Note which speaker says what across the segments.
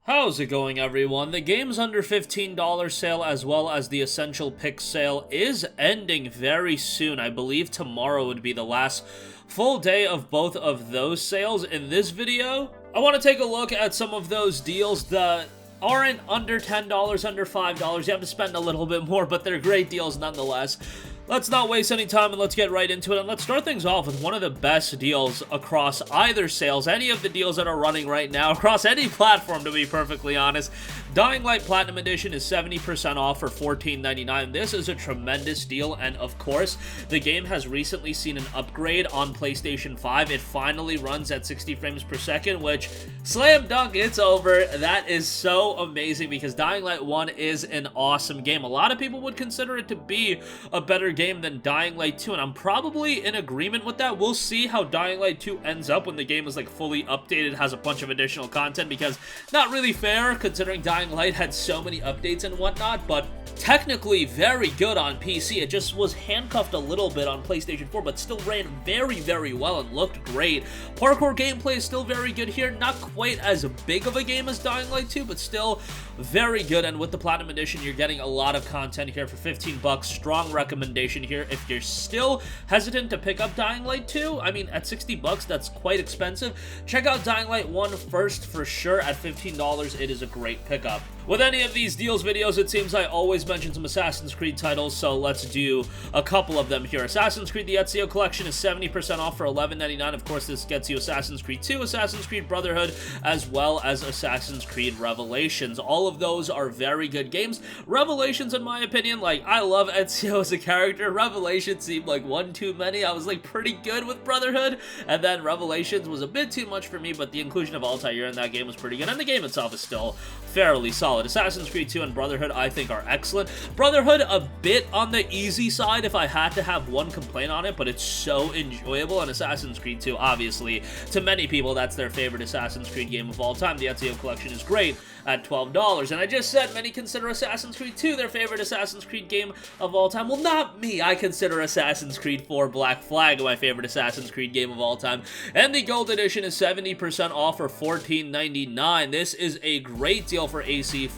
Speaker 1: How's it going, everyone? The game's under $15 sale as well as the Essential Pick sale is ending very soon. I believe tomorrow would be the last full day of both of those sales. In this video, I want to take a look at some of those deals that aren't under $10, under $5. You have to spend a little bit more, but they're great deals nonetheless. Let's not waste any time and let's get right into it, and let's start things off with one of the best deals across either sales, any of the deals that are running right now, across any platform to be perfectly honest. Dying Light Platinum Edition is 70% off for $14.99. This is a tremendous deal, and of course, the game has recently seen an upgrade on PlayStation 5. It finally runs at 60 frames per second, which, slam dunk, it's over. That is so amazing because Dying Light 1 is an awesome game. A lot of people would consider it to be a better game than Dying Light 2, and I'm probably in agreement with that. We'll see how Dying Light 2 ends up when the game is like fully updated, has a bunch of additional content, because not really fair considering Dying Light had so many updates and whatnot, but technically very good on PC. It just was handcuffed a little bit on PlayStation 4, but still ran very, very well and looked great. Parkour gameplay is still very good here. Not quite as big of a game as Dying Light 2, but still very good. And with the Platinum Edition, you're getting a lot of content here for 15 bucks. Strong recommendation here. If you're still hesitant to pick up Dying Light 2, I mean, at 60 bucks, that's quite expensive. Check out Dying Light 1 first for sure. At $15, it is a great pickup. With any of these deals videos, it seems I always mention some Assassin's Creed titles, so let's do a couple of them here. Assassin's Creed the Ezio Collection is 70% off for $11.99. Of course, this gets you Assassin's Creed 2, Assassin's Creed Brotherhood, as well as Assassin's Creed Revelations. All of those are very good games. Revelations, in my opinion, like, I love Ezio as a character. Revelations seemed like one too many. I was like pretty good with Brotherhood, and then Revelations was a bit too much for me, but the inclusion of Altair in that game was pretty good, and the game itself is still fairly solid. Assassin's Creed 2 and Brotherhood, I think, are excellent. Brotherhood, a bit on the easy side if I had to have one complaint on it, but it's so enjoyable. And Assassin's Creed 2, obviously, to many people, that's their favorite Assassin's Creed game of all time. The Ezio Collection is great at $12. And I just said many consider Assassin's Creed 2 their favorite Assassin's Creed game of all time. Well, not me. I consider Assassin's Creed 4 Black Flag my favorite Assassin's Creed game of all time. And the Gold Edition is 70% off for $14.99. This is a great deal for AC4.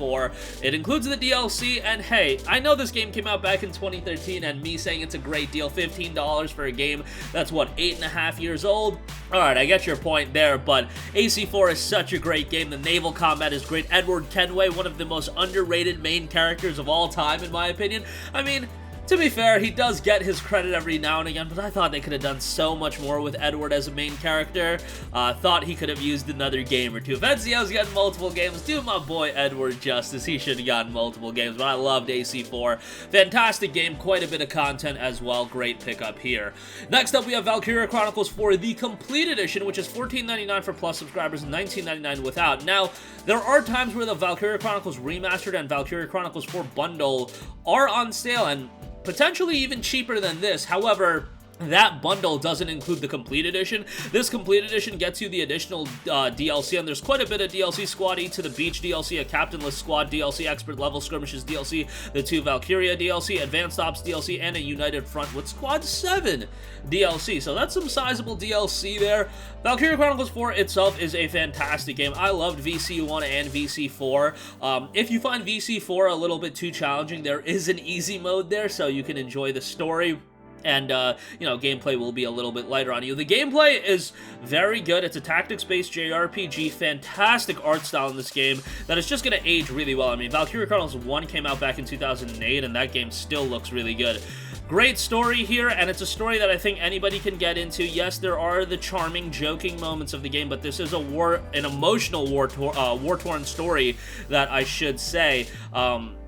Speaker 1: It includes the DLC, and hey, I know this game came out back in 2013, and me saying it's a great deal, $15 for a game that's, what, 8.5 years old? Alright, I get your point there, but AC4 is such a great game. The naval combat is great. Edward Kenway, one of the most underrated main characters of all time, in my opinion. I mean, to be fair, he does get his credit every now and again, but I thought they could have done so much more with Edward as a main character. Thought he could have used another game or two. If Ezio's getting multiple games, do my boy Edward justice. He should have gotten multiple games, but I loved AC4. Fantastic game, quite a bit of content as well. Great pickup here. Next up, we have Valkyria Chronicles 4, the Complete Edition, which is $14.99 for Plus subscribers and $19.99 without. Now, there are times where the Valkyria Chronicles Remastered and Valkyria Chronicles 4 Bundle are on sale, and potentially even cheaper than this. However, that bundle doesn't include the Complete Edition. This Complete Edition gets you the additional DLC, and there's quite a bit of DLC. Squad E to the Beach DLC, a Captainless Squad DLC, Expert Level Skirmishes DLC, the 2 Valkyria DLC, Advanced Ops DLC, and a United Front with Squad 7 DLC. So that's some sizable DLC there. Valkyria Chronicles 4 itself is a fantastic game. I loved VC1 and VC4. If you find VC4 a little bit too challenging, there is an easy mode there, so you can enjoy the story. And, you know, gameplay will be a little bit lighter on you. The gameplay is very good. It's a tactics-based JRPG. Fantastic art style in this game that is just going to age really well. I mean, Valkyria Chronicles 1 came out back in 2008, and that game still looks really good. Great story here, and it's a story that I think anybody can get into. Yes, there are the charming, joking moments of the game, but this is an emotional war-torn story that I should say.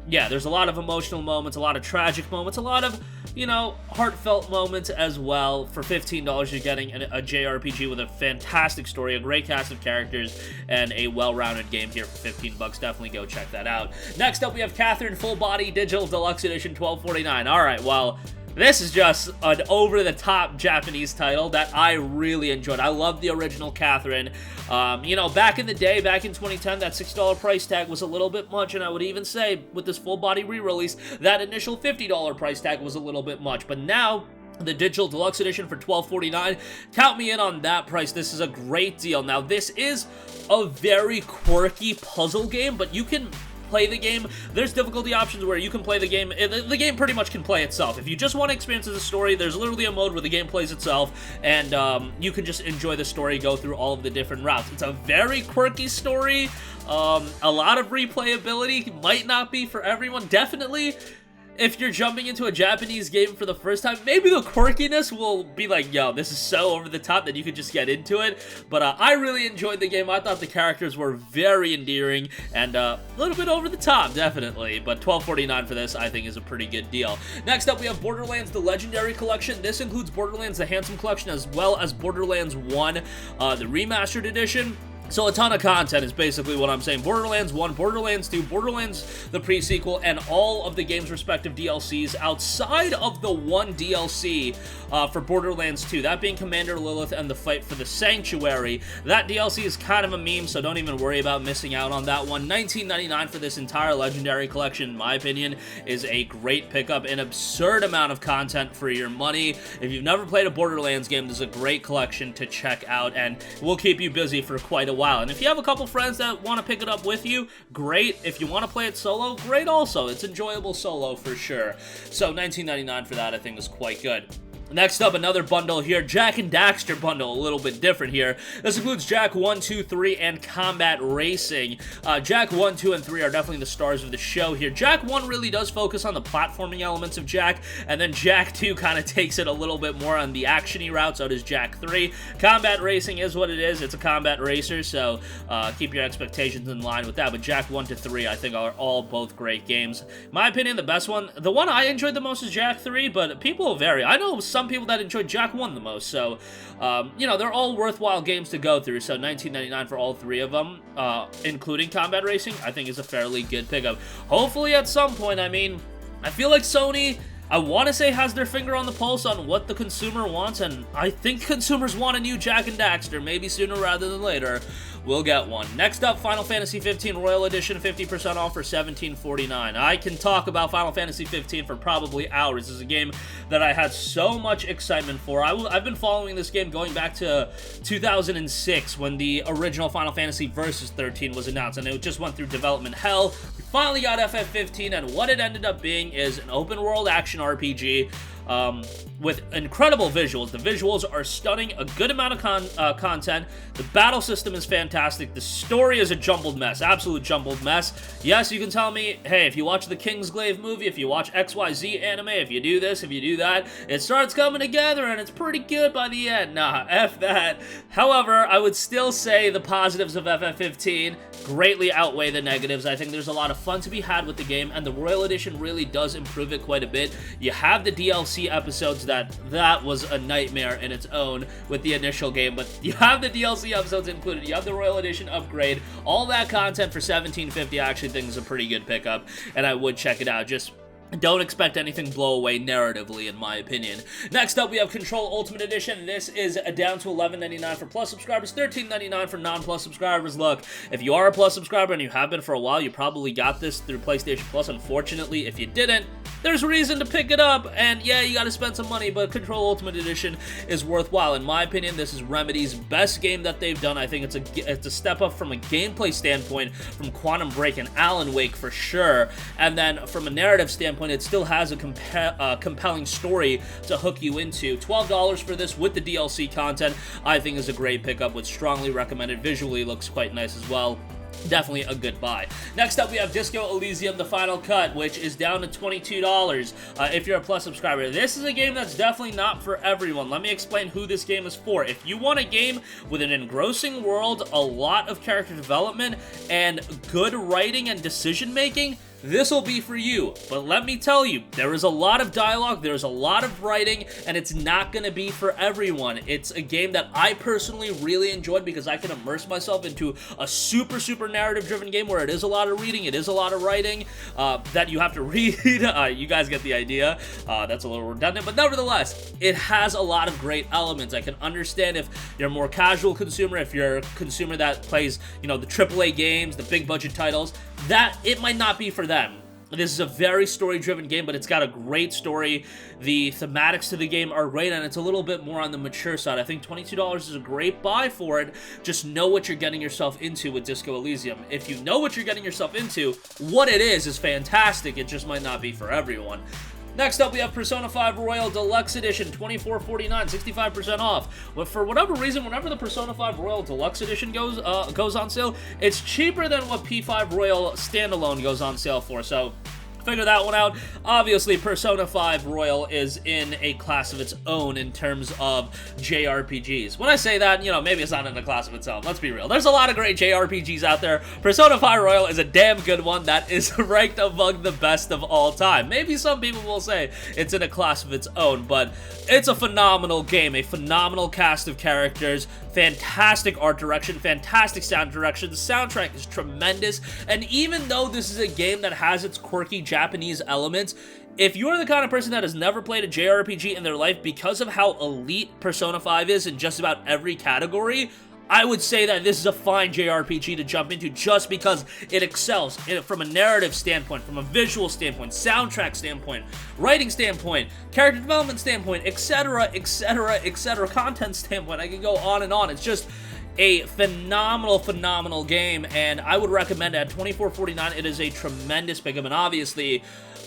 Speaker 1: Yeah, there's a lot of emotional moments, a lot of tragic moments, a lot of, you know, heartfelt moments as well. For $15, you're getting a JRPG with a fantastic story, a great cast of characters, and a well-rounded game here for 15 bucks. Definitely go check that out. Next up, we have Catherine Full Body Digital Deluxe Edition, $12.49. Alright, well, this is just an over-the-top Japanese title that I really enjoyed. I love the original Catherine. You know, back in the day, back in 2010, that $6 price tag was a little bit much, and I would even say, with this full-body re-release, that initial $50 price tag was a little bit much. But now, the digital deluxe edition for $12.49. Count me in on that price. This is a great deal. Now, this is a very quirky puzzle game, but you can play the game. There's difficulty options where you can play the game. The game pretty much can play itself. If you just want to experience the story, there's literally a mode where the game plays itself, and you can just enjoy the story, go through all of the different routes. It's a very quirky story. A lot of replayability. Might not be for everyone. Definitely, if you're jumping into a Japanese game for the first time, maybe the quirkiness will be like, yo, this is so over the top that you could just get into it. But I really enjoyed the game. I thought the characters were very endearing and a little bit over the top, definitely. But $12.49 for this, I think, is a pretty good deal. Next up, we have Borderlands, the Legendary Collection. This includes Borderlands, the Handsome Collection, as well as Borderlands 1, the Remastered Edition. So a ton of content is basically what I'm saying. Borderlands 1, Borderlands 2, Borderlands the pre-sequel, and all of the game's respective DLCs outside of the one DLC for Borderlands 2, that being Commander Lilith and the Fight for the Sanctuary. That DLC is kind of a meme, so don't even worry about missing out on that one. $19.99 for this entire Legendary Collection, in my opinion, is a great pickup. An absurd amount of content for your money. If you've never played a Borderlands game, this is a great collection to check out, and will keep you busy for quite a while. And if you have a couple friends that want to pick it up with you, great. If you want to play it solo, great also. It's enjoyable solo for sure. So $19.99 for that, I think, is quite good. Next up, another bundle here, Jak and Daxter Bundle, a little bit different here. This includes Jak 1, 2, 3, and Combat Racing. Jak 1, 2, and 3 are definitely the stars of the show here. Jak 1 really does focus on the platforming elements of Jak, and then Jak 2 kind of takes it a little bit more on the action-y route, so does Jak 3. Combat Racing is what it is. It's a combat racer, so keep your expectations in line with that. But Jak 1 to 3, I think, are all both great games. In my opinion, the best one, the one I enjoyed the most is Jak 3, but people vary. I know some people that enjoyed Jak 1 the most, so you know, they're all worthwhile games to go through. So $19.99 for all three of them, including Combat Racing, I think is a fairly good pickup. Hopefully at some point, I mean, I feel like Sony, I want to say, has their finger on the pulse on what the consumer wants, and I think consumers want a new Jak and Daxter, maybe sooner rather than later. We'll get one. Next up, Final Fantasy 15 Royal Edition, 50% off for $17.49. I can talk about Final Fantasy 15 for probably hours. This is a game that I had so much excitement for. I've been following this game going back to 2006 when the original Final Fantasy Versus 13 was announced, and it just went through development hell. We finally got FF15, and what it ended up being is an open-world action RPG with incredible visuals. The visuals are stunning, a good amount of content. The battle system is fantastic. The story is a jumbled mess, absolute jumbled mess. Yes, you can tell me, hey, if you watch the Kingsglaive movie, if you watch XYZ anime, if you do this, if you do that, it starts coming together and it's pretty good by the end. Nah, F that. However, I would still say the positives of FF15 greatly outweigh the negatives. I think there's a lot of fun to be had with the game, and the Royal Edition really does improve it quite a bit. You have the DLC episodes that was a nightmare in its own with the initial game, but you have the DLC episodes included. You have the Royal Edition upgrade. All that content for $17.50 I actually think is a pretty good pickup, and I would check it out. Just don't expect anything blow away narratively, in my opinion. Next up, we have Control Ultimate Edition. This is down to $11.99 for Plus subscribers, $13.99 for non-Plus subscribers. Look, if you are a Plus subscriber and you have been for a while, you probably got this through PlayStation Plus. Unfortunately, if you didn't, there's reason to pick it up, and yeah, you gotta spend some money, but Control Ultimate Edition is worthwhile. In my opinion, this is Remedy's best game that they've done. I think it's a step up from a gameplay standpoint from Quantum Break and Alan Wake for sure, and then from a narrative standpoint, it still has a compelling story to hook you into. $12 for this with the DLC content, I think, is a great pickup. Would strongly recommend it. Visually looks quite nice as well. Definitely a good buy. Next up, we have Disco Elysium, the Final Cut, which is down to $22 if you're a Plus subscriber. This is a game that's definitely not for everyone. Let me explain who this game is for. If you want a game with an engrossing world, a lot of character development, and good writing and decision-making, this will be for you. But let me tell you, there is a lot of dialogue, there's a lot of writing, and it's not going to be for everyone. It's a game that I personally really enjoyed because I can immerse myself into a super narrative-driven game where it is a lot of reading, it is a lot of writing that you have to read. You guys get the idea. That's a little redundant, but nevertheless, it has a lot of great elements. I can understand if you're a more casual consumer, if you're a consumer that plays, you know, the AAA games, the big budget titles, that it might not be for them. This is a very story-driven game, but it's got a great story. The thematics to the game are great, and it's a little bit more on the mature side. I think $22 is a great buy for it. Just know what you're getting yourself into with Disco Elysium. If you know what you're getting yourself into, what it is fantastic. It just might not be for everyone. Next up, we have Persona 5 Royal Deluxe Edition, $24.49, 65% off. But for whatever reason, whenever the Persona 5 Royal Deluxe Edition goes on sale, it's cheaper than what P5 Royal Standalone goes on sale for, so figure that one out. Obviously, Persona 5 Royal is in a class of its own in terms of JRPGs. When I say that, you know, maybe it's not in a class of its own. Let's be real. There's a lot of great JRPGs out there. Persona 5 Royal is a damn good one that is ranked among the best of all time. Maybe some people will say it's in a class of its own, but it's a phenomenal game, a phenomenal cast of characters, fantastic art direction, fantastic sound direction. The soundtrack is tremendous, and even though this is a game that has its quirky Japanese elements, if you're the kind of person that has never played a JRPG in their life, because of how elite Persona 5 is in just about every category, I would say that this is a fine JRPG to jump into just because it excels from a narrative standpoint, from a visual standpoint, soundtrack standpoint, writing standpoint, character development standpoint, etc., etc., etc., content standpoint. I can go on and on. It's just a phenomenal game, and I would recommend it at $24.49. It is a tremendous pickup, and obviously,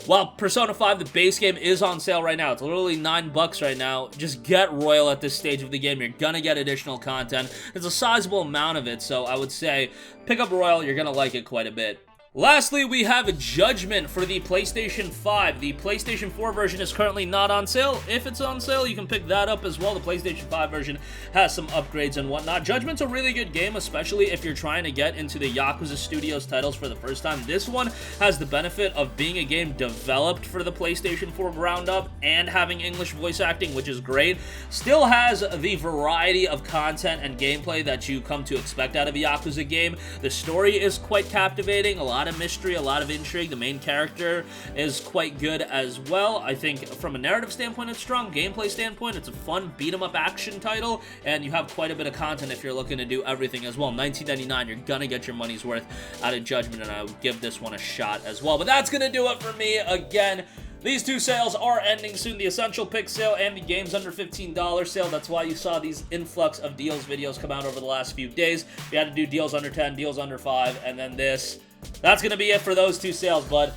Speaker 1: while Persona 5, the base game, is on sale right now, it's literally $9 right now, just get Royal at this stage of the game. You're gonna get additional content. It's a sizable amount of it, so I would say pick up Royal. You're gonna like it quite a bit. Lastly, we have Judgment for the PlayStation 5. The PlayStation 4 version is currently not on sale. If it's on sale, you can pick that up as well. The PlayStation 5 version has some upgrades and whatnot. Judgment's a really good game, especially if you're trying to get into the Yakuza Studios titles for the first time. This one has the benefit of being a game developed for the PlayStation 4 ground up and having English voice acting, which is great. Still has the variety of content and gameplay that you come to expect out of a Yakuza game. The story is quite captivating, a lot of mystery, a lot of intrigue. The main character is quite good as well. I think from a narrative standpoint, it's strong. Gameplay standpoint, it's a fun beat-em-up action title, and you have quite a bit of content if you're looking to do everything as well. $19.99, you're gonna get your money's worth out of Judgment, and I would give this one a shot as well. But that's gonna do it for me. Again, these two sales are ending soon, the Essential Pick sale and the Games Under $15 sale. That's why you saw these influx of deals videos come out over the last few days. We had to do deals under 10, deals under 5, and then this. That's going to be it for those two sales, but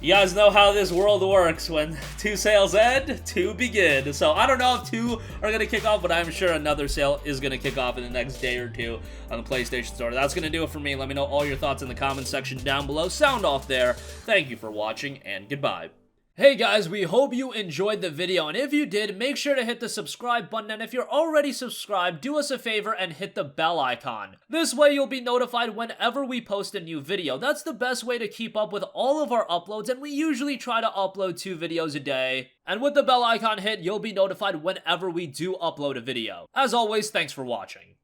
Speaker 1: you guys know how this world works. When two sales end, two begin. So I don't know if two are going to kick off, but I'm sure another sale is going to kick off in the next day or two on the PlayStation Store. That's going to do it for me. Let me know all your thoughts in the comments section down below. Sound off there. Thank you for watching, and goodbye. Hey guys, we hope you enjoyed the video, and if you did, make sure to hit the subscribe button, and if you're already subscribed, do us a favor and hit the bell icon. This way you'll be notified whenever we post a new video. That's the best way to keep up with all of our uploads, and we usually try to upload 2 videos a day. And with the bell icon hit, you'll be notified whenever we do upload a video. As always, thanks for watching.